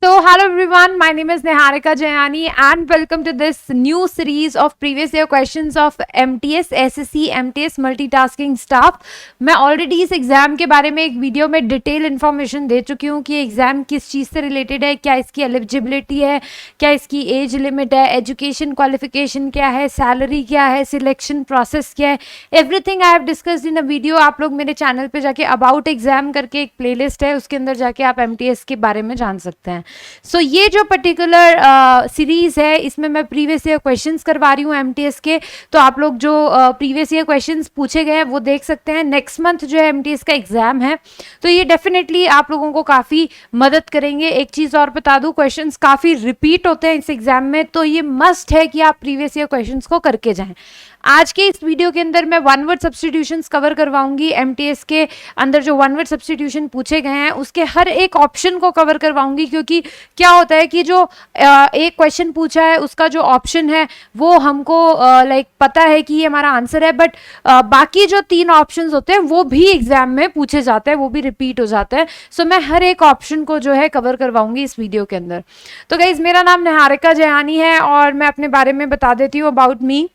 So, hello everyone, my name is Niharika Jayani and welcome to this new series of previous year questions of MTS, SSC, MTS Multitasking Staff. मैं already इस exam के बारे में एक video में detail information दे चुकी हूँ कि एग्ज़ाम किस चीज़ से रिलेटेड है, क्या इसकी एलिजिबिलिटी है, क्या इसकी एज लिमिट है, एजुकेशन क्वालिफिकेशन क्या है, सैलरी क्या है, सिलेक्शन प्रोसेस क्या है, everything I have discussed in a video. आप लोग मेरे चैनल पे जाके अबाउट एग्ज़ाम करके एक प्लेलिस्ट है, उसके अंदर जाके आप MTS के बारे में जान सकते हैं. सो ये जो पर्टिकुलर सीरीज़ है इसमें मैं प्रीवियस ईयर क्वेश्चंस करवा रही हूँ MTS के. तो आप लोग जो प्रीवियस ईयर क्वेश्चंस पूछे गए हैं वो देख सकते हैं. नेक्स्ट मंथ जो है MTS का एग्ज़ाम है, तो ये डेफिनेटली आप लोगों को काफ़ी मदद करेंगे. एक चीज़ और बता दूँ, क्वेश्चंस काफ़ी रिपीट होते हैं इस एग्ज़ाम में, तो ये मस्ट है कि आप प्रीवियस ईयर क्वेश्चंस को करके जाएं. आज के इस वीडियो के अंदर मैं वन वर्ड सब्स्टिट्यूशंस कवर करवाऊंगी. MTS के अंदर जो वन वर्ड सब्स्टिट्यूशन पूछे गए हैं उसके हर एक ऑप्शन को कवर करवाऊंगी, क्योंकि क्या होता है कि जो एक क्वेश्चन पूछा है उसका जो ऑप्शन है वो हमको लाइक पता है कि ये हमारा आंसर है, बट बाकी जो 3 ऑप्शंस होते हैं वो भी एग्जाम में पूछे जाते हैं, वो भी रिपीट हो जाते हैं. सो मैं हर एक ऑप्शन को जो है कवर करवाऊंगी इस वीडियो के अंदर. तो गाइज, मेरा नाम निहारिका जयानी है और मैं अपने बारे में बता देती हूँ अबाउट मी.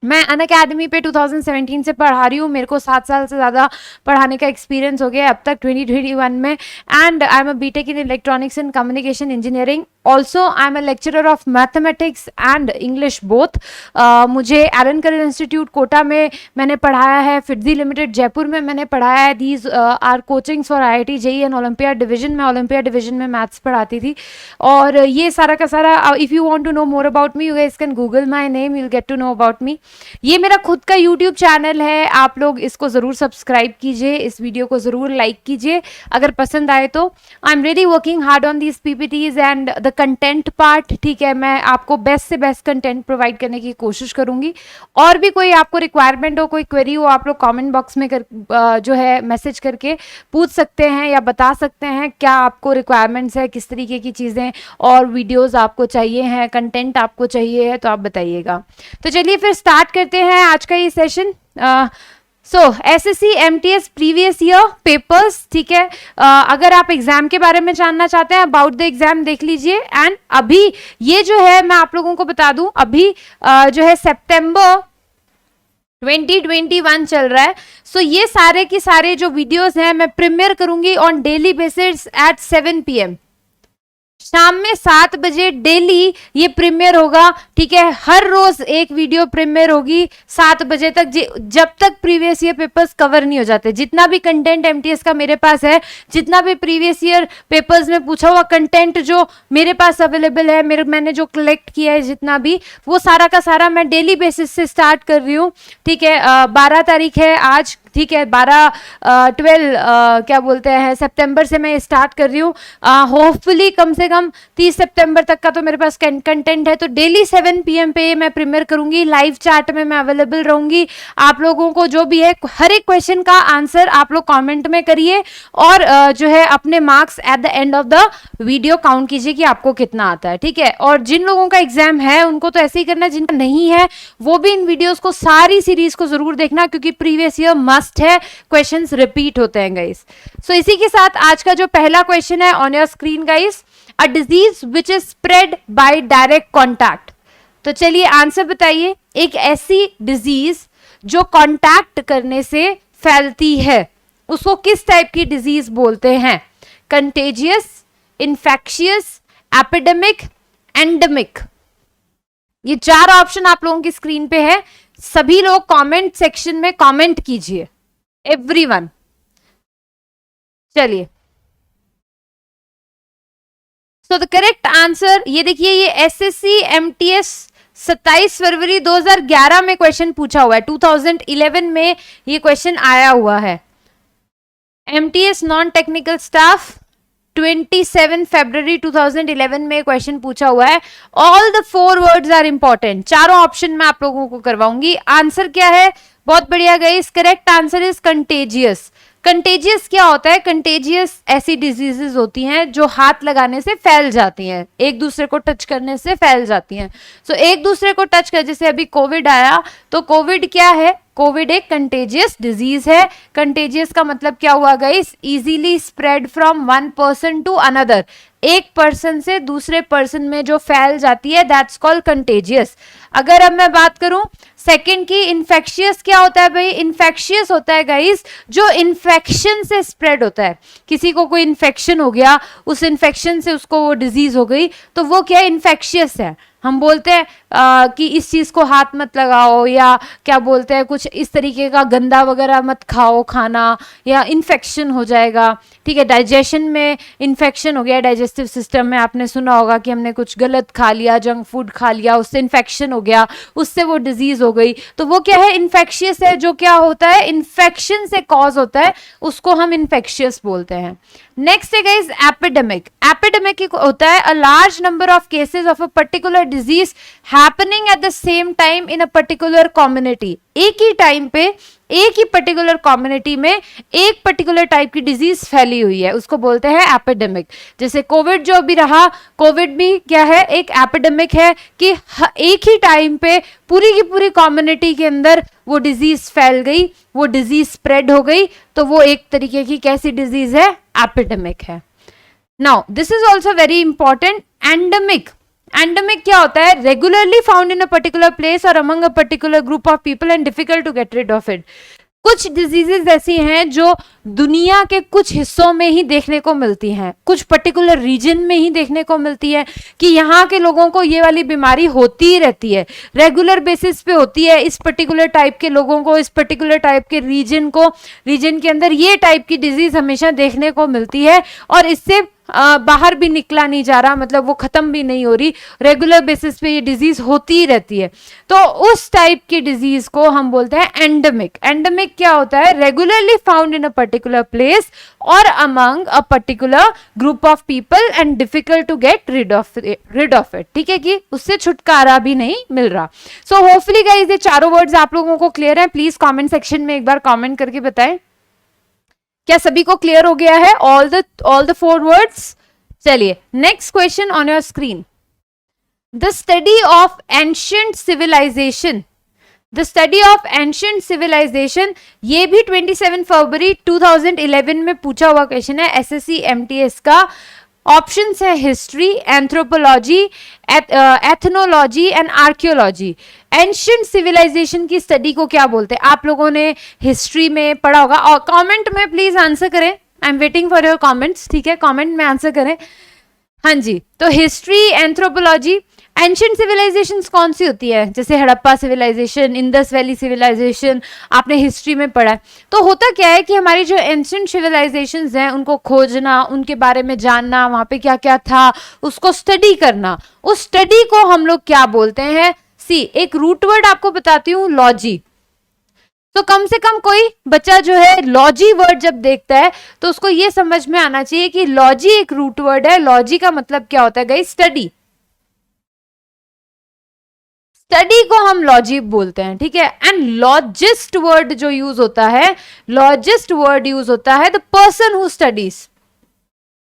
मैं अनअकैडमी पे 2017 से पढ़ा रही हूँ. मेरे को 7 साल से ज़्यादा पढ़ाने का एक्सपीरियंस हो गया अब तक 2021 में. And I am a BTech in electronics and communication engineering. Also I am a lecturer of mathematics and English both. मुझे एलन करेन इंस्टीट्यूट कोटा में मैंने पढ़ाया है, फिटजी लिमिटेड जयपुर में मैंने पढ़ाया है. These are coachings for IIT JEE and olympiad division. में ओलंपियाड डिवीजन में मैथ्स पढ़ाती थी. और ये सारा का सारा, if you want to know more about me, you guys can Google my name, you will get to know about me. ये मेरा खुद का YouTube चैनल है, आप लोग इसको ज़रूर सब्सक्राइब कीजिए, इस वीडियो को ज़रूर लाइक कीजिए अगर पसंद आए तो. I am really working hard on these PPTs and the content part. ठीक है, मैं आपको बेस्ट से बेस्ट कंटेंट प्रोवाइड करने की कोशिश करूंगी. और भी कोई आपको रिक्वायरमेंट हो, कोई क्वेरी हो, आप लोग कमेंट बॉक्स में जो है मैसेज करके पूछ सकते हैं या बता सकते हैं क्या आपको रिक्वायरमेंट्स है, किस तरीके की चीज़ें और वीडियोज़ आपको चाहिए हैं, कंटेंट आपको चाहिए है, तो आप बताइएगा. तो चलिए फिर स्टार्ट करते हैं आज का ये session. SSC MTS previous year papers. ठीक है, अगर आप एग्जाम के बारे में जानना चाहते हैं, अबाउट द एग्जाम देख लीजिए. एंड अभी ये जो है मैं आप लोगों को बता दूं, अभी जो है सितंबर 2021 चल रहा है. सो ये सारे की सारे जो वीडियोस हैं मैं प्रीमियर करूंगी on daily basis at 7 PM. शाम में 7 बजे डेली ये प्रीमियर होगा. ठीक है, हर रोज एक वीडियो प्रीमियर होगी 7 बजे तक, जब तक प्रीवियस ईयर पेपर्स कवर नहीं हो जाते. जितना भी कंटेंट MTS का मेरे पास है, जितना भी प्रीवियस ईयर पेपर्स में पूछा हुआ कंटेंट जो मेरे पास अवेलेबल है, मैंने जो कलेक्ट किया है जितना भी, वो सारा का सारा मैं डेली बेसिस से स्टार्ट कर रही हूँ. ठीक है, 12 तारीख है आज. ठीक है, 12 क्या बोलते हैं सितंबर से मैं स्टार्ट कर रही हूँ. होपफुली कम से कम 30 सितंबर तक का तो मेरे पास कंटेंट है. तो डेली 7 PM पे मैं प्रीमियर करूंगी. लाइव चैट में मैं अवेलेबल रहूंगी. आप लोगों को जो भी है हर एक क्वेश्चन का आंसर आप लोग कमेंट में करिए और जो है अपने marks at the end of the video count कीजिए कि आपको कितना आता है. ठीक है, और जिन लोगों का एग्जाम है उनको तो ऐसे ही करना, जिनका नहीं है वो भी इन वीडियोज को, सारी सीरीज को जरूर देखना, क्योंकि प्रीवियस ईयर मस्ट है, क्वेश्चंस रिपीट होते हैं गाइस. सो इसी के साथ आज का जो पहला क्वेश्चन है on your screen guys, a disease which is spread by direct contact. तो चलिए आंसर बताइए. एक ऐसी डिजीज जो कॉन्टैक्ट करने से फैलती है, उसको किस टाइप की डिजीज बोलते हैं? Contagious, infectious, epidemic, endemic. ये 4 ऑप्शन आप लोगों की स्क्रीन पे है. सभी लोग कमेंट सेक्शन में कमेंट कीजिए, एवरीवन. चलिए, सो द करेक्ट आंसर ये देखिए, ये SSC MTS 27 फरवरी 2011 में क्वेश्चन पूछा हुआ है. 2011 में ये क्वेश्चन आया हुआ है. MTS नॉन टेक्निकल स्टाफ 27 फरवरी 2011 में क्वेश्चन पूछा हुआ है. All the 4 words are important. चारों ऑप्शन मैं आप लोगों को करवाऊंगी. आंसर क्या है? बहुत बढ़िया guys, correct answer is contagious. Contagious क्या होता है? कंटेजियस ऐसी डिजीजेस होती हैं जो हाथ लगाने से फैल जाती हैं, एक दूसरे को टच करने से फैल जाती हैं. सो एक दूसरे को टच कर, जैसे अभी कोविड आया, तो कोविड क्या है? कोविड एक कंटेजियस डिजीज है। कंटेजियस का मतलब क्या हुआ guys? Easily spread from one person to another, एक पर्सन से दूसरे पर्सन में जो फैल जाती है, दैट्स कॉल्ड कंटेजियस। अगर अब मैं बात करूं सेकंड की, इन्फेक्शियस क्या होता है भाई? इन्फेक्शियस होता है गाइस जो इन्फेक्शन से स्प्रेड होता है। किसी को कोई इन्फेक्शन हो गया, उस इन्फेक्शन से उसको वो डिजीज हो गई, तो वो क्या इन्फेक्शियस है। हम बोलते हैं कि इस चीज को हाथ मत लगाओ, या क्या बोलते हैं कुछ इस तरीके का गंदा वगैरह मत खाओ खाना, या इन्फेक्शन हो जाएगा। ठीक है, डाइजेशन में इन्फेक्शन हो गया, डाइजेस्टिव सिस्टम में आपने सुना होगा कि हमने कुछ गलत खा लिया, जंक फूड खा लिया, उससे इन्फेक्शन हो गया, उससे वो डिजीज हो गई, तो वो क्या है? इन्फेक्शियस है। जो क्या होता है? इन्फेक्शन से कॉज होता है, उसको हम इन्फेक्शियस बोलते हैं। नेक्स्ट है गाइस एपिडेमिक। एपिडेमिक होता है a large number of cases of a particular disease happening at the same time in a particular community. एक ही टाइम पे एक ही पर्टिकुलर कम्युनिटी में एक पर्टिकुलर टाइप की डिजीज फैली हुई है, उसको बोलते हैं एपिडेमिक। जैसे कोविड जो भी रहा, कोविड भी क्या है? एक एपिडेमिक है कि एक ही टाइम पे पूरी की पूरी कम्युनिटी के अंदर वो डिजीज फैल गई, वो डिजीज स्प्रेड हो गई, तो वो एक तरीके की कैसी डिजीज है? एपिडेमिक है। Now this is also very important, endemic. Endemic क्या होता है? Regularly found in a particular place और among a particular group of people and difficult to get rid of it. कुछ डिजीजेस ऐसी हैं जो दुनिया के कुछ हिस्सों में ही देखने को मिलती हैं, कुछ पर्टिकुलर रीजन में ही देखने को मिलती है कि यहाँ के लोगों को ये वाली बीमारी होती ही रहती है, रेगुलर बेसिस पे होती है। इस पर्टिकुलर टाइप के लोगों को, इस पर्टिकुलर टाइप के रीजन के अंदर ये टाइप की डिजीज हमेशा देखने को मिलती है, और इससे बाहर भी निकला नहीं जा रहा, मतलब वो खत्म भी नहीं हो रही, रेगुलर बेसिस पे ये डिजीज होती ही रहती है। तो उस टाइप की डिजीज को हम बोलते हैं एंडेमिक। एंडेमिक क्या होता है? Regularly found in a particular place और among a particular group of people and difficult to get rid of it. ठीक है, कि उससे छुटकारा भी नहीं मिल रहा। सो होपफुली गाइस ये चारों वर्ड्स आप लोगों को क्लियर है। प्लीज कॉमेंट सेक्शन में एक बार कॉमेंट करके बताएं क्या सभी को क्लियर हो गया है? All the 4 words. चलिए next question on your screen. The study of ancient civilization. The study of ancient civilization, ये भी 27 फरवरी 2011 में पूछा हुआ क्वेश्चन है एसएससी एमटीएस का। ऑप्शंस है history, anthropology, ethnology and archaeology. Ancient civilisation की स्टडी को क्या बोलते हैं? आप लोगों ने हिस्ट्री में पढ़ा होगा, और कमेंट में प्लीज आंसर करें। I am waiting for your comments. ठीक है, कमेंट में आंसर करें। हाँ जी, तो हिस्ट्री, एंथ्रोपोलॉजी। एंशिएंट सिविलाइजेशंस कौन सी होती है? जैसे Harappa civilisation, Indus valley civilisation, आपने हिस्ट्री में पढ़ा है। तो होता क्या है कि हमारी जो एंशिएंट सिविलाइजेशंस हैं उनको खोजना, उनके बारे में जानना, वहां पे क्या क्या था उसको स्टडी करना, उस स्टडी को हम लोग क्या बोलते हैं? एक रूट वर्ड आपको बताती हूँ, लॉजी। तो कम से कम कोई बच्चा जो है लॉजी वर्ड जब देखता है तो उसको ये समझ में आना चाहिए कि लॉजी एक रूट वर्ड है। लॉजी का मतलब क्या होता है गाइस? स्टडी। स्टडी को हम लॉजी बोलते हैं। ठीक है, एंड लॉजिस्ट वर्ड जो यूज होता है, लॉजिस्ट वर्ड यूज होता है the person who studies,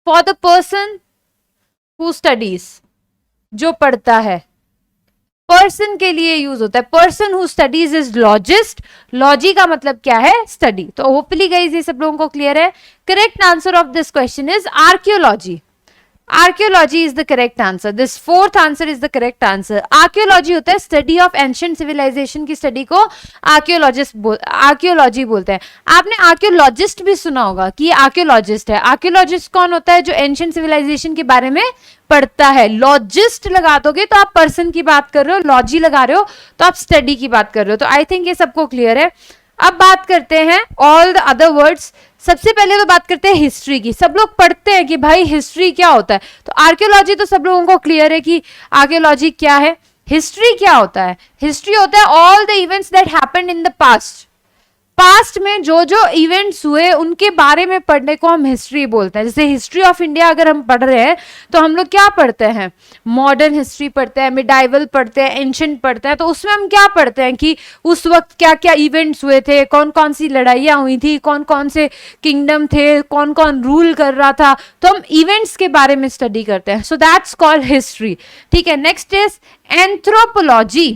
for the person who studies, जो पढ़ता है, पर्सन के लिए यूज होता है। पर्सन हु स्टडीज इज लॉजिस्ट। लॉजी का मतलब क्या है? स्टडी। तो होपफुली गाइस ये सब लोगों को क्लियर है। Correct answer of this question is archaeology. Archaeology is the correct answer. This fourth answer is the correct answer. Archaeology होता है स्टडी ऑफ एंशिएंट सिविलाइजेशन की स्टडी को आर्कियोलॉजी बोलते हैं। आपने आर्कियोलॉजिस्ट भी सुना होगा कि ये आर्कियोलॉजिस्ट है। आर्कियोलॉजिस्ट कौन होता है? जो एंशिएंट सिविलाइजेशन के बारे में पढ़ता है। लॉजिस्ट लगा दोगे तो आप पर्सन की बात कर रहे हो, लॉजी लगा रहे हो तो आप स्टडी की बात कर रहे हो। तो आई थिंक ये सबको क्लियर है। अब बात करते हैं ऑल द अदर वर्ड्स। सबसे पहले तो बात करते हैं हिस्ट्री की। सब लोग पढ़ते हैं कि भाई हिस्ट्री क्या होता है, तो आर्कियोलॉजी तो सब लोगों को क्लियर है कि आर्कियोलॉजी क्या है। हिस्ट्री क्या होता है? हिस्ट्री होता है all the events that happened in the past. Past में जो जो इवेंट्स हुए उनके बारे में पढ़ने को हम हिस्ट्री बोलते हैं। जैसे हिस्ट्री ऑफ इंडिया अगर हम पढ़ रहे हैं तो हम लोग क्या पढ़ते हैं? मॉडर्न हिस्ट्री पढ़ते हैं, मिडाइवल पढ़ते हैं, एंशिएंट पढ़ते हैं। तो उसमें हम क्या पढ़ते हैं कि उस वक्त क्या क्या इवेंट्स हुए थे, कौन कौन सी लड़ाइयाँ हुई थी, कौन कौन से किंगडम थे, कौन कौन रूल कर रहा था। तो हम इवेंट्स के बारे में स्टडी करते हैं। So that's called history. ठीक है, नेक्स्ट इज एंथ्रोपोलॉजी।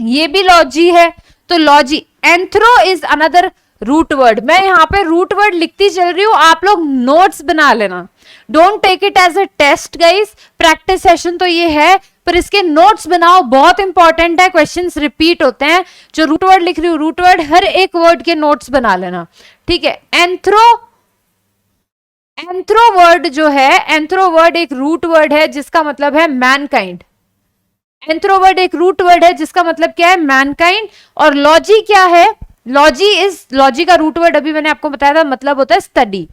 ये भी लॉजी है। तो logy, anthro is another root word. मैं यहाँ पे रूट वर्ड लिखती चल रही हूँ, आप लोग नोट्स बना लेना। Don't take it as a test guys, practice session तो ये है, पर इसके नोट्स बनाओ, बहुत इंपॉर्टेंट है, क्वेश्चंस रिपीट होते हैं। जो रूट वर्ड लिख रही हूँ, रूट वर्ड हर एक वर्ड के नोट्स बना लेना, ठीक है। एंथ्रो, एंथ्रो वर्ड जो है, एंथ्रो वर्ड एक रूट वर्ड है जिसका मतलब है मैनकाइंड। एंथ्रो वर्ड एक रूट वर्ड है जिसका मतलब क्या है, मैनकाइंड। और लॉजी क्या है, लॉजी का रूट वर्ड अभी मैंने आपको बताया था, मतलब होता है स्टडी।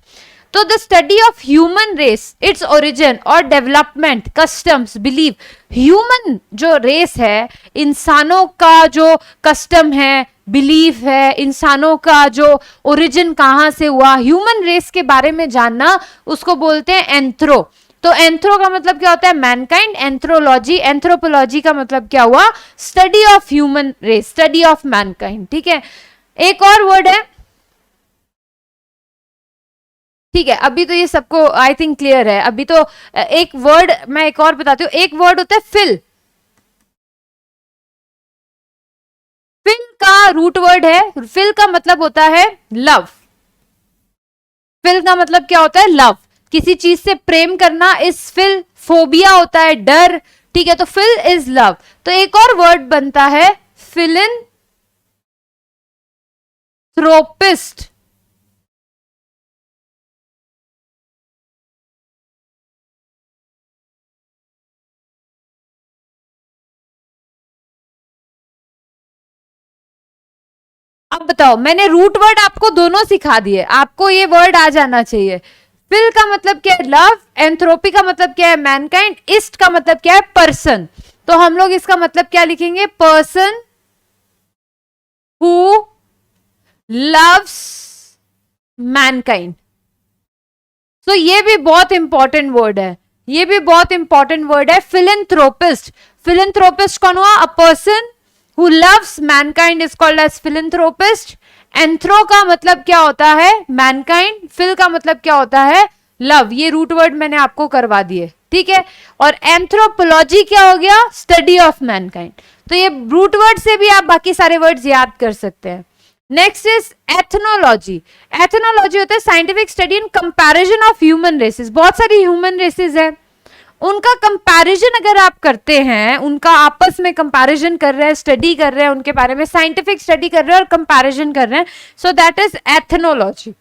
तो the study of human race, its origin और डेवलपमेंट, कस्टम्स, बिलीव। ह्यूमन जो रेस है, इंसानों का जो कस्टम है, बिलीफ है, इंसानों का जो ओरिजिन कहां से हुआ, ह्यूमन रेस के बारे में जानना, उसको बोलते हैं एंथ्रो। तो एंथ्रो का मतलब क्या होता है, मैनकाइंड। एंथ्रोलॉजी, एंथ्रोपोलॉजी का मतलब क्या हुआ, study of human race, study of mankind, ठीक है। एक और वर्ड है, ठीक है, अभी तो ये सबको आई थिंक क्लियर है। अभी तो एक वर्ड मैं एक और बताती हूँ, एक वर्ड होता है फिल। फिल का रूट वर्ड है, फिल का मतलब होता है लव। फिल का मतलब क्या होता है, लव, किसी चीज से प्रेम करना इस फिल। फोबिया होता है डर, ठीक है, तो फिल इज लव। तो एक और वर्ड बनता है फिलैंथ्रोपिस्ट। अब बताओ, मैंने रूट वर्ड आपको दोनों सिखा दिए, आपको ये वर्ड आ जाना चाहिए। फिल का मतलब क्या है, लव। एंथ्रोपी का मतलब क्या है, मैनकाइंड। इस्ट का मतलब क्या है, पर्सन। तो हम लोग इसका मतलब क्या लिखेंगे, पर्सन हु लव्स मैनकाइंड। तो ये भी बहुत इंपॉर्टेंट वर्ड है, ये भी बहुत इंपॉर्टेंट वर्ड है, फिलैंथ्रोपिस्ट। फिलैंथ्रोपिस्ट कौन हुआ, a person who loves mankind is called as philanthropist. Anthro का मतलब क्या होता है, मैनकाइंड। फिल का मतलब क्या होता है, लव। ये रूट वर्ड मैंने आपको करवा दिए, ठीक है। और एंथ्रोपोलॉजी क्या हो गया, स्टडी ऑफ मैनकाइंड। तो ये रूट वर्ड से भी आप बाकी सारे वर्ड्स याद कर सकते हैं। Next is ethnology. एथनोलॉजी होता है scientific study in comparison of human races. बहुत सारी ह्यूमन रेसेस है, उनका कंपैरिजन अगर आप करते हैं, उनका आपस में कंपैरिजन कर रहे हैं, स्टडी कर रहे हैं, उनके बारे में साइंटिफिक स्टडी कर रहे हैं और कंपैरिजन कर रहे हैं, so that is ethnology.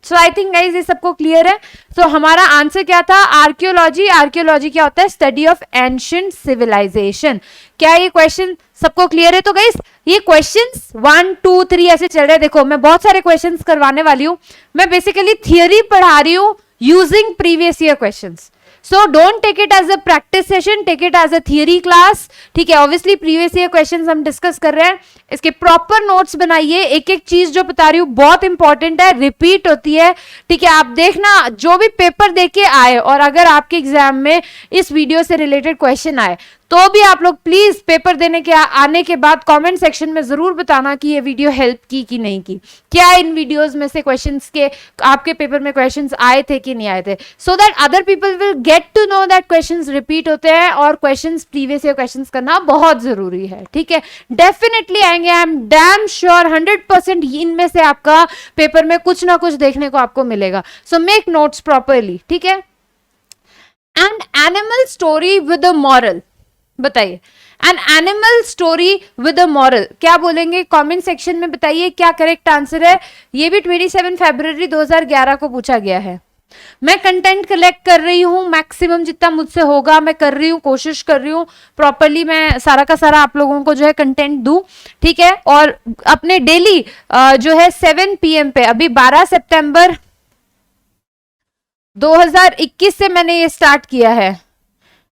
So I think guys ये सबको क्लियर है। तो हमारा आंसर क्या था, आर्कियोलॉजी। आर्कियोलॉजी क्या होता है, स्टडी ऑफ एंशिएंट सिविलाइजेशन। क्या ये क्वेश्चन सबको क्लियर है? तो गाइज ये क्वेश्चंस 1 2 3 ऐसे चल रहे हैं। देखो मैं बहुत सारे क्वेश्चंस करवाने वाली हूँ, मैं बेसिकली थियरी पढ़ा रही हूँ using previous year questions. So don't take it as a practice session, take it as a theory class, ठीक है। Obviously previous year questions हम डिस्कस कर रहे हैं, इसके प्रॉपर नोट्स बनाइए। एक एक चीज जो बता रही हूँ बहुत इंपॉर्टेंट है, रिपीट होती है, ठीक है। आप देखना जो भी पेपर देके आए और अगर आपके एग्जाम में इस वीडियो से रिलेटेड क्वेश्चन आए तो भी आप लोग प्लीज पेपर देने के आने के बाद कमेंट सेक्शन में जरूर बताना कि ये वीडियो हेल्प की कि नहीं की, क्या इन वीडियोस में से क्वेश्चंस के आपके पेपर में क्वेश्चंस आए थे कि नहीं आए थे, so that other people will get to know that questions repeat होते हैं और क्वेश्चंस प्रीवियस ईयर क्वेश्चंस करना बहुत जरूरी है, ठीक है। डेफिनेटली आएंगे, आई एम डैम श्योर 100% इनमें से आपका पेपर में कुछ ना कुछ देखने को आपको मिलेगा। सो मेक नोट्स प्रॉपरली, ठीक है। And animal story with a moral, बताइए an animal story with a moral क्या बोलेंगे, कमेंट सेक्शन में बताइए क्या करेक्ट आंसर है। ये भी 27 फरवरी 2011 को पूछा गया है। मैं कंटेंट कलेक्ट कर रही हूँ, मैक्सिमम जितना मुझसे होगा मैं कर रही हूँ, कोशिश कर रही हूँ प्रॉपरली मैं सारा का सारा आप लोगों को जो है कंटेंट दूं, ठीक है। और अपने डेली जो है 7 PM पे, अभी 12 सितंबर 2021 से मैंने ये स्टार्ट किया है,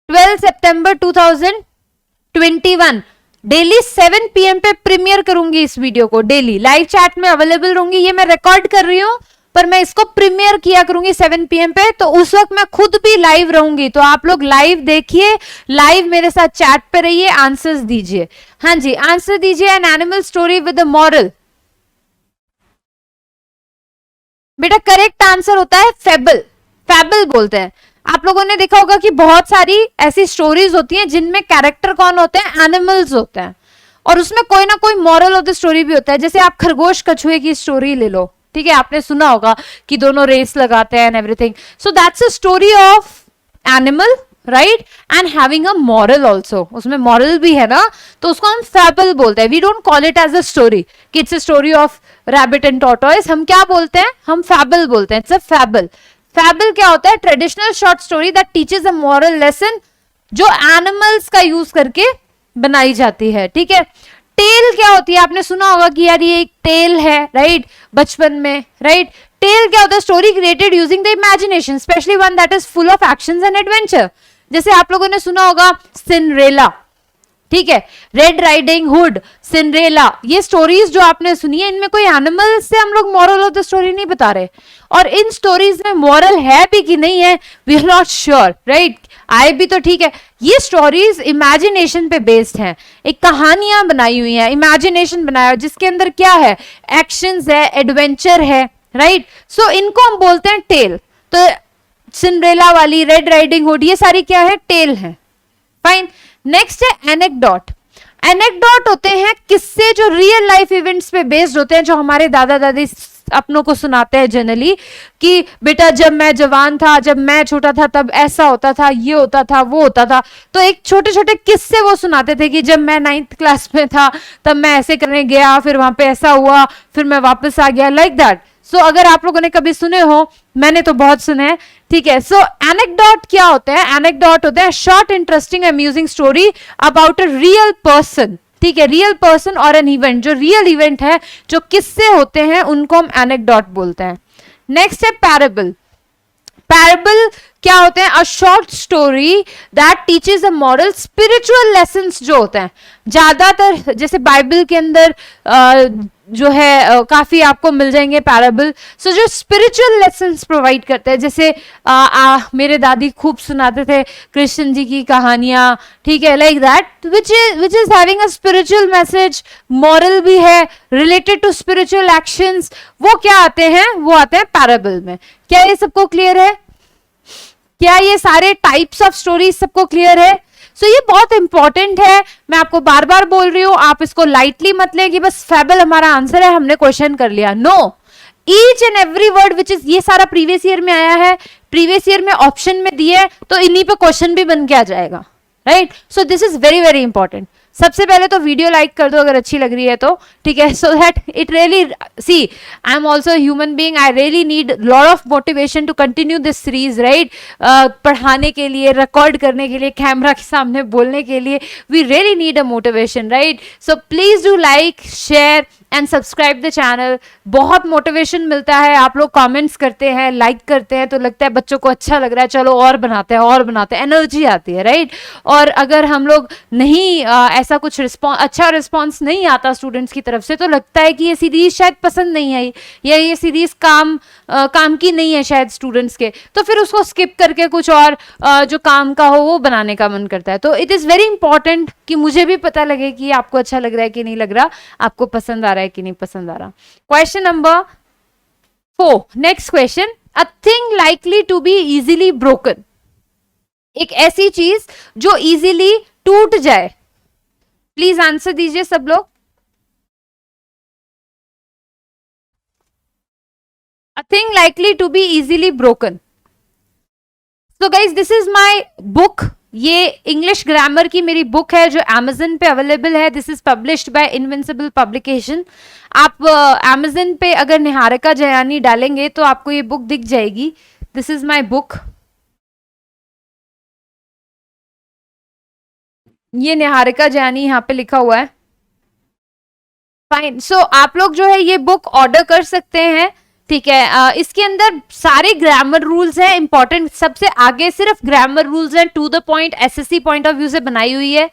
12 सितंबर 2021 डेली 7 PM पे प्रीमियर करूंगी इस वीडियो को, डेली लाइव चैट में अवेलेबल रहूंगी। ये मैं रिकॉर्ड कर रही हूँ पर मैं इसको प्रीमियर किया करूंगी 7 PM पे, तो उस वक्त मैं खुद भी लाइव रहूंगी। तो आप लोग लाइव देखिए, लाइव मेरे साथ चैट पे रहिए, आंसर्स दीजिए। हाँ जी, आंसर दीजिए। N animal story with a moral, बेटा करेक्ट आंसर होता है फेबल। फेबल बोलते हैं। आप लोगों ने देखा होगा कि बहुत सारी ऐसी स्टोरीज होती हैं जिनमें कैरेक्टर कौन होते हैं, एनिमल्स होते हैं। और उसमें कोई ना कोई मॉरल ऑफ द स्टोरी भी होता है। जैसे आप खरगोश कछुए की स्टोरी ले लो, ठीक है, आपने सुना होगा कि दोनों रेस लगाते हैं and everything, so that's a story of animal, right, and having a moral also, उसमें मॉरल भी है ना, तो उसको हम फैबल बोलते हैं। We don't call it as a story कि it's a story of rabbit and tortoise, हम क्या बोलते हैं, हम फैबल बोलते हैं, इट्स अ फैबल। फैबल क्या होता है, traditional short story that teaches a moral lesson, जो एनिमल्स का यूज करके बनाई जाती है, ठीक है। टेल क्या होती है, आपने सुना होगा कि यार ये एक टेल है, राइट, बचपन में, राइट। टेल क्या होता है, story created using the imagination, specially one that is full of actions and adventure. जैसे आप लोगों ने सुना होगा सिंड्रेला, ठीक है, रेड राइडिंग हुड, सिंड्रेला, ये स्टोरीज जो आपने सुनी है, इनमें कोई एनिमल से हम लोग मॉरल ऑफ द स्टोरी नहीं बता रहे, और इन स्टोरीज में मॉरल है भी कि नहीं है, we are not sure, right, आए भी तो ठीक है। ये स्टोरीज इमेजिनेशन पे बेस्ड हैं, एक कहानियां बनाई हुई हैं, इमेजिनेशन बनाया जिसके अंदर क्या है, एक्शंस है, एडवेंचर है, राइट, सो इनको हम बोलते हैं टेल। तो सिंड्रेला वाली, रेड राइडिंग हुड, ये सारी क्या है, टेल है, फाइन। नेक्स्ट है एनेक्डोट। एनेक्डोट होते हैं किस्से जो रियल लाइफ इवेंट्स पे बेस्ड होते हैं, जो हमारे दादा दादी अपनों को सुनाते हैं जनरली, कि बेटा जब मैं जवान था, जब मैं छोटा था, तब ऐसा होता था, ये होता था, वो होता था। तो एक छोटे छोटे किस्से वो सुनाते थे कि जब मैं 9th क्लास में था तब मैं ऐसे करने गया, फिर वहां पे ऐसा हुआ, फिर मैं वापस आ गया, लाइक दैट। सो अगर आप लोगों ने कभी सुने हो, मैंने तो बहुत सुने हैं, ठीक है। सो एनेक्डोट क्या होते हैं, एनेक्डोट होते हैं short interesting amusing story about a real person, ठीक है, रियल पर्सन और एन इवेंट, जो रियल इवेंट है, जो किस्से होते हैं, उनको हम एनेक्डोट बोलते हैं। नेक्स्ट है पैराबल। पैराबल क्या होते हैं, a short story that teaches a moral, spiritual lessons जो होते हैं, ज्यादातर जैसे बाइबल के अंदर जो है काफी आपको मिल जाएंगे पैराबल। सो जो स्पिरिचुअल लेसन्स प्रोवाइड करते हैं, जैसे मेरे दादी खूब सुनाते थे कृष्ण जी की कहानियां, ठीक है, like that, which is having a spiritual message, moral भी है, रिलेटेड टू स्पिरिचुअल एक्शंस, वो क्या आते हैं, वो आते हैं पैराबल में। क्या ये सबको क्लियर है, क्या ये सारे टाइप्स ऑफ स्टोरीज सबको क्लियर है? सो ये बहुत इंपॉर्टेंट है, मैं आपको बार बार बोल रही हूं, आप इसको लाइटली मत लें कि बस फैबल हमारा आंसर है, हमने क्वेश्चन कर लिया। No, each and every word which is, ये सारा प्रीवियस ईयर में आया है, प्रीवियस ईयर में ऑप्शन में दिए, तो इन्हीं पे क्वेश्चन भी बन के आ जाएगा, right. So this is very very important. सबसे पहले तो वीडियो लाइक कर दो अगर अच्छी लग रही है तो, ठीक है, so that it really, see I am also human being, I really need lot of motivation to continue this series, right. पढ़ाने के लिए, रिकॉर्ड करने के लिए, कैमरा के सामने बोलने के लिए, we really need a motivation, right. So please do like, share and subscribe the channel. बहुत मोटिवेशन मिलता है, आप लोग कमेंट्स करते हैं, लाइक करते हैं, तो लगता है बच्चों को अच्छा लग रहा है, चलो और बनाते हैं, और बनाते हैं, एनर्जी आती है, राइट। और अगर हम लोग नहीं ऐसा कुछ अच्छा रिस्पॉन्स नहीं आता स्टूडेंट्स की तरफ से, तो लगता है कि ये सीरीज शायद पसंद नहीं आई, या ये सीरीज काम की नहीं है शायद स्टूडेंट्स के, तो फिर उसको स्किप करके कुछ और जो काम का हो वो बनाने का मन करता है। तो इट इज़ वेरी इंपॉर्टेंट कि मुझे भी पता लगे कि आपको अच्छा लग रहा है कि नहीं लग रहा, आपको पसंद आ रहा है कि नहीं पसंद आ रहा। Question number 4, next question, a thing likely to be easily broken, एक ऐसी चीज जो इजीली टूट जाए। प्लीज आंसर दीजिए सब लोग। A thing likely to be easily broken. So guys, this is my book. ये इंग्लिश ग्रामर की मेरी बुक है जो Amazon पे अवेलेबल है। This is published by invincible publication. आप Amazon पे अगर निहारिका जयानी डालेंगे तो आपको ये बुक दिख जाएगी। This is my book. ये निहारिका जयानी यहाँ पे लिखा हुआ है। फाइन, सो आप लोग जो है ये बुक ऑर्डर कर सकते हैं, ठीक है। इसके अंदर सारे ग्रामर रूल्स हैं इंपॉर्टेंट, सबसे आगे सिर्फ ग्रामर रूल्स हैं, to the point, SSC point of view से बनाई हुई है।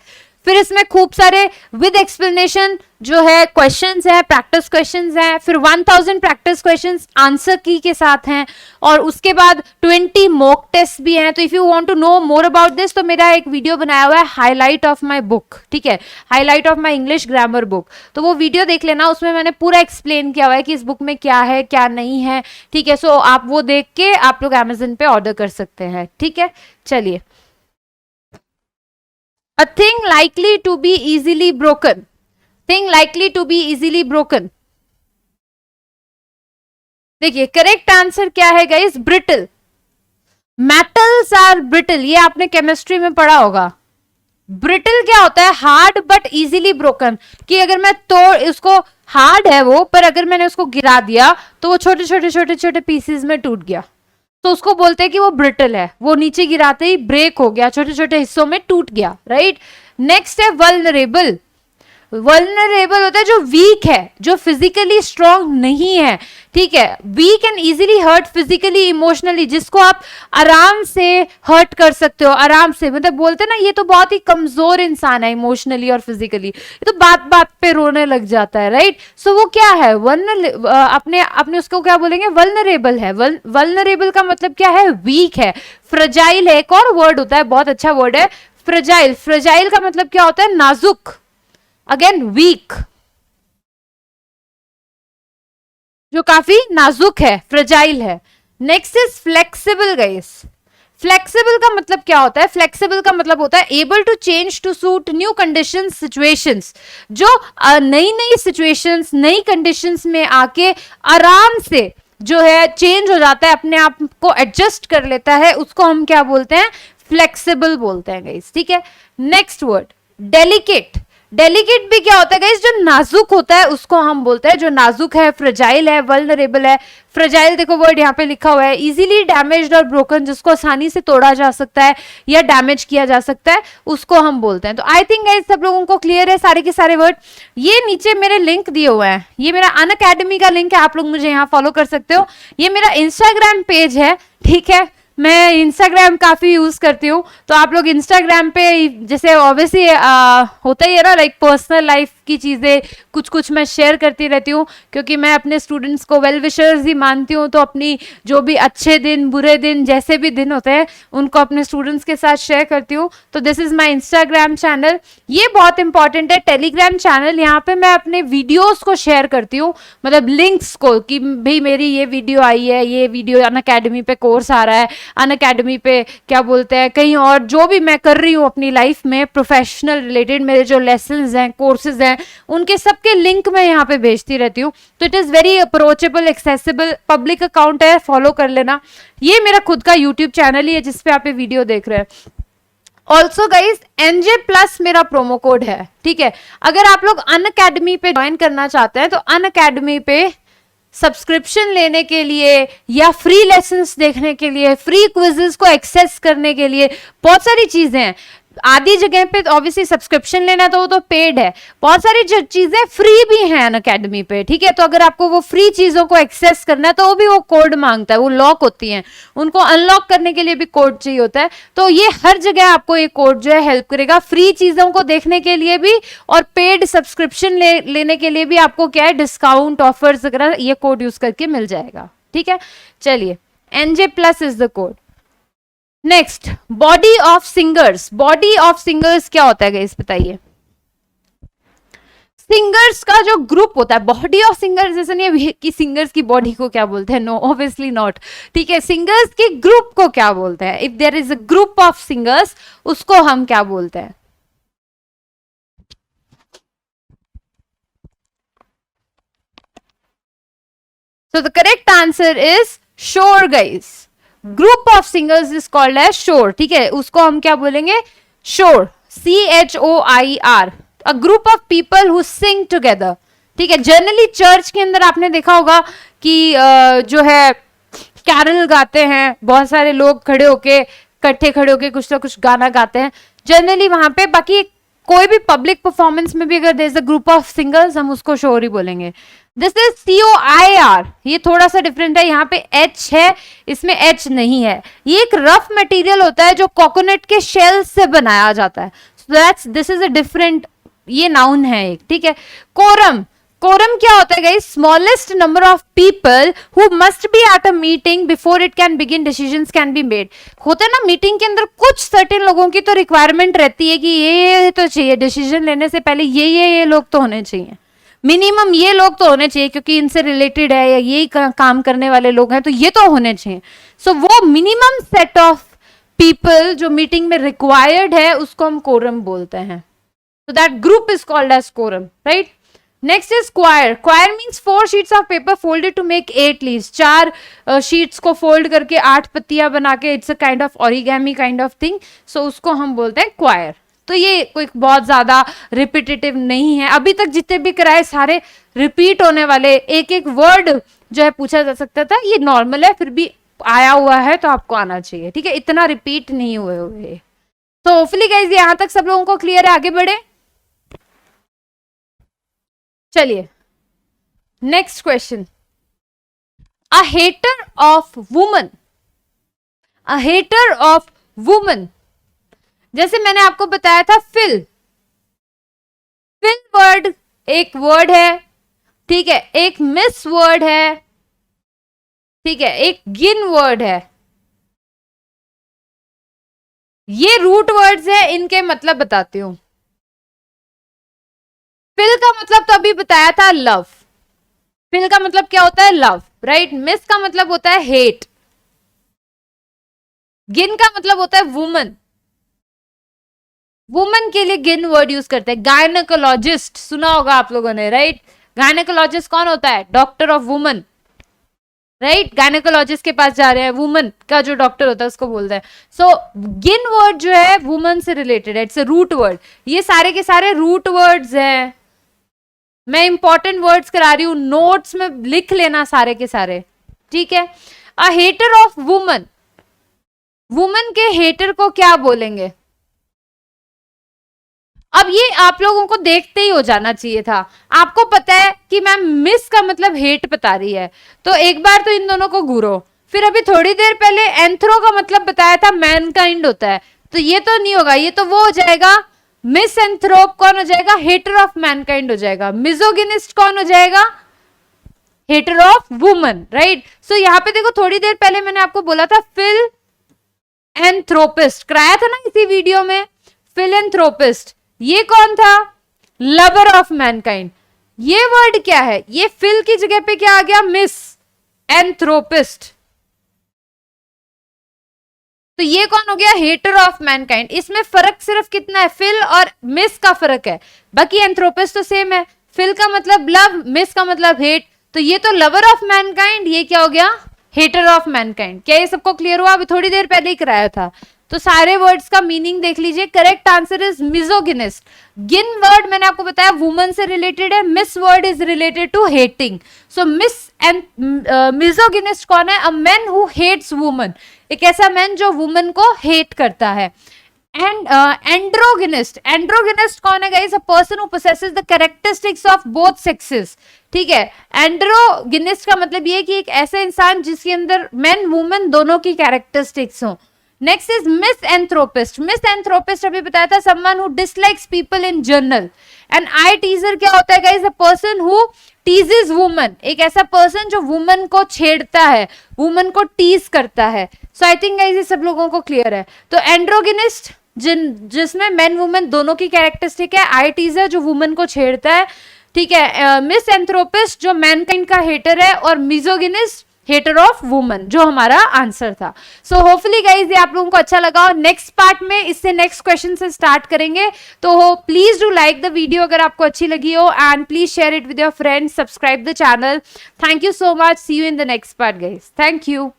फिर इसमें खूब सारे विद एक्सप्लेनेशन जो है क्वेश्चंस हैं, प्रैक्टिस क्वेश्चंस हैं, फिर 1000 प्रैक्टिस क्वेश्चंस आंसर की के साथ हैं, और उसके बाद 20 मॉक टेस्ट भी हैं। तो if you want to know more about this, तो मेरा एक वीडियो बनाया हुआ है, हाईलाइट ऑफ माय बुक, ठीक है, highlight of my English grammar book, तो वो वीडियो देख लेना, उसमें मैंने पूरा एक्सप्लेन किया हुआ है कि इस बुक में क्या है क्या नहीं है, ठीक है। सो आप वो देख के आप लोग Amazon पे ऑर्डर कर सकते हैं, ठीक है। चलिए, A thing likely to be easily broken. Thing likely to be easily broken. देखिए करेक्ट आंसर क्या है guys, brittle. Metals are brittle, ये आपने केमिस्ट्री में पढ़ा होगा। ब्रिटल क्या होता है, हार्ड बट इजीली ब्रोकन, कि अगर मैं तोड़ इसको, हार्ड है वो, पर अगर मैंने उसको गिरा दिया तो वो छोटे छोटे छोटे छोटे पीसेस में टूट गया, तो उसको बोलते हैं कि वो ब्रिटल है, वो नीचे गिराते ही ब्रेक हो गया, छोटे छोटे हिस्सों में टूट गया, राइट। नेक्स्ट है वल्नरेबल। वल्नरेबल होता है जो वीक है, जो फिजिकली स्ट्रांग नहीं है, ठीक है, weak and easily hurt physically emotionally, जिसको आप आराम से हर्ट कर सकते हो, आराम से, मतलब बोलते हैं ना ये तो बहुत ही कमजोर इंसान है इमोशनली और फिजिकली, ये तो बात बात पे रोने लग जाता है, राइट। सो वो क्या है, अपने अपने उसको क्या बोलेंगे, वल्नरेबल है। वल्नरेबल का मतलब क्या है, वीक है, फ्रजाइल है। एक और वर्ड होता है, बहुत अच्छा वर्ड है, फ्रजाइल। फ्रजाइल का मतलब क्या होता है, नाजुक, अगेन वीक, जो काफी नाजुक है, फ्रजाइल है। Next is flexible guys. Flexible का मतलब क्या होता है, फ्लेक्सिबल का मतलब होता है able to change to suit new conditions situations, जो नई नई सिचुएशंस, नई कंडीशंस में आके आराम से जो है चेंज हो जाता है, अपने आप को एडजस्ट कर लेता है, उसको हम क्या बोलते हैं, फ्लेक्सिबल बोलते हैं गाइस, ठीक है। Next word delicate. डेलिकेट भी क्या होता है गाइस, जो नाजुक होता है उसको हम बोलते हैं, जो नाजुक है, फ्रजाइल है, वल्नरेबल है। फ्रजाइल देखो वर्ड यहाँ पे लिखा हुआ है, इजीली डैमेज्ड और ब्रोकन, जिसको आसानी से तोड़ा जा सकता है या डैमेज किया जा सकता है, उसको हम बोलते हैं। तो आई थिंक गाइस सब लोगों को क्लियर है सारे के सारे वर्ड। ये नीचे मेरे लिंक दिए हुए हैं, ये मेरा अनअकैडमी का लिंक है, आप लोग मुझे यहाँ फॉलो कर सकते हो। ये मेरा इंस्टाग्राम पेज है, ठीक है, मैं इंस्टाग्राम काफी यूज करती हूँ, तो आप लोग इंस्टाग्राम पे जैसे ऑब्वियसली होता ही है ना, लाइक पर्सनल लाइफ की चीजें कुछ कुछ मैं शेयर करती रहती हूँ, क्योंकि मैं अपने स्टूडेंट्स को वेल विशर्स ही मानती हूँ, तो अपनी जो भी अच्छे दिन, बुरे दिन, जैसे भी दिन होते हैं उनको अपने स्टूडेंट्स के साथ शेयर करती हूँ। तो this is my Instagram channel. ये बहुत इंपॉर्टेंट है, टेलीग्राम चैनल, यहाँ पे मैं अपने वीडियोस को शेयर करती हूँ, मतलब लिंक्स को, कि भाई मेरी ये वीडियो आई है, ये वीडियो अनअकैडमी पे कोर्स आ रहा है, अनअकैडमी पे क्या बोलते हैं, कहीं और जो भी मैं कर रही हूँ अपनी लाइफ में प्रोफेशनल रिलेटेड, मेरे जो लेसन्स हैं, कोर्सेज हैं, उनके सबके लिंक मैं यहाँ पे भेजती रहती हूँ। तो it is very approachable, accessible, public account है, फॉलो कर लेना। ये मेरा खुद का यूट्यूब चैनल ही है जिसपे आप ये वीडियो देख रहे हैं। ऑल्सो गाइज NJ+ मेरा प्रोमो कोड है, ठीक है। अगर आप लोग अनअकैडमी पे ज्वाइन करना चाहते हैं तो अनअकैडमी पे सब्सक्रिप्शन लेने के लिए या फ्री लेसन्स देखने के लिए, फ्री क्विजेस को एक्सेस करने के लिए, बहुत सारी चीजें हैं। आधी जगह पे ऑब्वियसली सब्सक्रिप्शन लेना तो वो तो पेड है, बहुत सारी चीजें फ्री भी हैं अनअकैडमी पे, ठीक है। तो अगर आपको वो फ्री चीजों को एक्सेस करना है तो वो भी वो कोड मांगता है, वो लॉक होती हैं, उनको अनलॉक करने के लिए भी कोड चाहिए होता है। तो ये हर जगह आपको ये कोड जो है हेल्प करेगा, फ्री चीजों को देखने के लिए भी और पेड सब्सक्रिप्शन लेने के लिए भी आपको क्या है, डिस्काउंट ऑफर्स वगैरह ये कोड यूज करके मिल जाएगा, ठीक है। चलिए NJ+ is the code. Next body of singers. Body of singers क्या होता है गाइस, बताइए। सिंगर्स का जो ग्रुप होता है, बॉडी ऑफ सिंगर्स जैसे नहीं है कि सिंगर्स की बॉडी को क्या बोलते हैं, नो ऑब्वियसली नॉट, ठीक है। सिंगर्स के ग्रुप को क्या बोलते हैं, if there is a group of singers उसको हम क्या बोलते हैं। So the correct answer is shore guys. Group of singers is called as shore, ठीक है, उसको हम क्या बोलेंगे, shore, CHOIR, a group of people who sing together, ठीक है। जनरली चर्च के अंदर आपने देखा होगा कि जो है कैरल गाते हैं, बहुत सारे लोग खड़े होके, इकट्ठे खड़े होके कुछ ना कुछ गाना गाते हैं जनरली वहां पे। बाकी कोई भी पब्लिक परफॉर्मेंस में भी अगर there is a group of singers हम उसको शोर ही बोलेंगे। दिस इज COIR, ये थोड़ा सा डिफरेंट है, यहाँ पे H है, इसमें H नहीं है। ये एक रफ मटेरियल होता है जो कोकोनट के शेल से बनाया जाता है, so that's this is a different, ये नाउन है एक, ठीक है। कोरम, कोरम क्या होता है guys, smallest number of people who must be at a meeting before it can begin decisions can be made. होता है ना मीटिंग के अंदर कुछ सर्टेन लोगों की तो रिक्वायरमेंट रहती है कि ये तो चाहिए, डिसीजन लेने से पहले ये लोग तो होने चाहिए, मिनिमम ये लोग तो होने चाहिए क्योंकि इनसे रिलेटेड है या यही काम करने वाले लोग हैं तो ये तो होने चाहिए। सो वो मिनिमम सेट ऑफ पीपल जो मीटिंग में रिक्वायर्ड है उसको हम कोरम बोलते हैं। So that group is called as quorum, right? Next is quire. Quire means 4 sheets of paper folded to make 8 leaves. 4 sheets को फोल्ड करके 8 पत्तियां बना के, it's a kind of origami kind of thing. So उसको हम बोलते हैं क्वायर. तो ये कोई बहुत ज्यादा रिपीटेटिव नहीं है. अभी तक जितने भी कराए सारे रिपीट होने वाले, एक एक वर्ड जो है पूछा जा सकता था. ये नॉर्मल है, फिर भी आया हुआ है तो आपको आना चाहिए. ठीक है, इतना रिपीट नहीं हुए. तो होपफुली गाइस यहां तक सब लोगों को क्लियर है. आगे बढ़े. चलिए next question. A hater of woman. A hater of woman. जैसे मैंने आपको बताया था फिल. फिल वर्ड एक वर्ड है. ठीक है, एक मिस वर्ड है. ठीक है, एक गिन वर्ड है. ये रूट वर्ड्स है, इनके मतलब बताती हूं. फिल का मतलब तो अभी बताया था लव. फिल का मतलब क्या होता है? Love, right. मिस का मतलब होता है हेट. गिन का मतलब होता है वुमन. वुमन के लिए गिन वर्ड यूज करते हैं. गायनेकोलॉजिस्ट सुना होगा आप लोगों ने, राइट. गायनेकोलॉजिस्ट कौन होता है? Doctor of woman, right. Gynaecologist के पास जा रहे हैं, वुमन का जो डॉक्टर होता है उसको बोलते हैं. सो गिन वर्ड जो है वुमन से रिलेटेड है. It's a root word. ये सारे के सारे रूट वर्ड्स हैं. मैं इंपॉर्टेंट वर्ड्स करा रही हूं, नोट्स में लिख लेना सारे के सारे. ठीक है. A hater of woman. Woman के हेटर को क्या बोलेंगे? अब ये आप लोगों को देखते ही हो जाना चाहिए था. आपको पता है कि मैम मिस का मतलब हेट बता रही है, तो एक बार तो इन दोनों को घूरो. फिर अभी थोड़ी देर पहले एंथ्रो का मतलब बताया था मैनकाइंड होता है, तो ये तो नहीं होगा. ये तो वो हो जाएगा मिस एंथ्रोप कौन हो जाएगा? हेटर ऑफ मैनकाइंड हो जाएगा. मिजोगिनिस्ट कौन हो जाएगा? Hater of woman, right. So यहाँ पे देखो, थोड़ी देर पहले मैंने आपको बोला था फिल एंथ्रोपिस्ट, कराया था ना इसी वीडियो में. फिल एंथ्रोपिस्ट ये कौन था? Lover of Mankind. ये वर्ड क्या है? ये फिल की जगह पे क्या आ गया? Misanthropist. तो ये कौन हो गया? Hater of mankind. इसमें फर्क सिर्फ कितना है? फिल और मिस का फर्क है, बाकी एंथ्रोपिस्ट तो सेम है. फिल का मतलब लव, मिस का मतलब हेट. तो ये तो लवर ऑफ मैनकाइंड, ये क्या हो गया? Hater of mankind. क्या ये सबको क्लियर हुआ? अभी थोड़ी देर पहले ही कराया था. तो सारे वर्ड्स का मीनिंग देख लीजिए. Correct answer is misogynist. Gyn word मैंने आपको बताया वुमन से रिलेटेड है. Mis word is related to hating. So mis and misogynist कौन है? A man who hates woman. एक ऐसा मैन जो वुमन को हेट करता है. एंड एंड्रोगिनिस्ट. एंड्रोगिनिस्ट कौन है guys? A person who possesses the characteristics of both sexes. ठीक है. एंड्रोगिनिस्ट का मतलब ये कि एक ऐसा इंसान जिसके अंदर मेन वुमेन दोनों की कैरेक्टरिस्टिक्स हो. Next is misanthropist. मिसएंथ्रोपिस्ट अभी बताया था someone who dislikes people in general. And I teaser क्या होता है guys? A person who teases woman. एक ऐसा पर्सन जो वुमन को छेड़ता है, वुमन को टीज करता है. सो आई थिंक गाइस ये सब लोगों को क्लियर है. तो एंड्रोगिनिस्ट जिसमें मेन वुमेन दोनों की कैरेक्टरिस्टिक है. आई टीजर जो वुमन को छेड़ता है. ठीक है. मिसएंथ्रोपिस्ट जो मैनकाइंड का हेटर है, और मिजोगिनिस्ट हेटर ऑफ वुमन, जो हमारा आंसर था. सो होपफुली गाइज ये आप लोगों को अच्छा लगा. और नेक्स्ट पार्ट में इससे नेक्स्ट क्वेश्चन से स्टार्ट करेंगे. तो please do like the video अगर आपको अच्छी लगी हो, and please share it with your friends. Subscribe the channel. Thank you so much. See you in the next part guys. Thank you.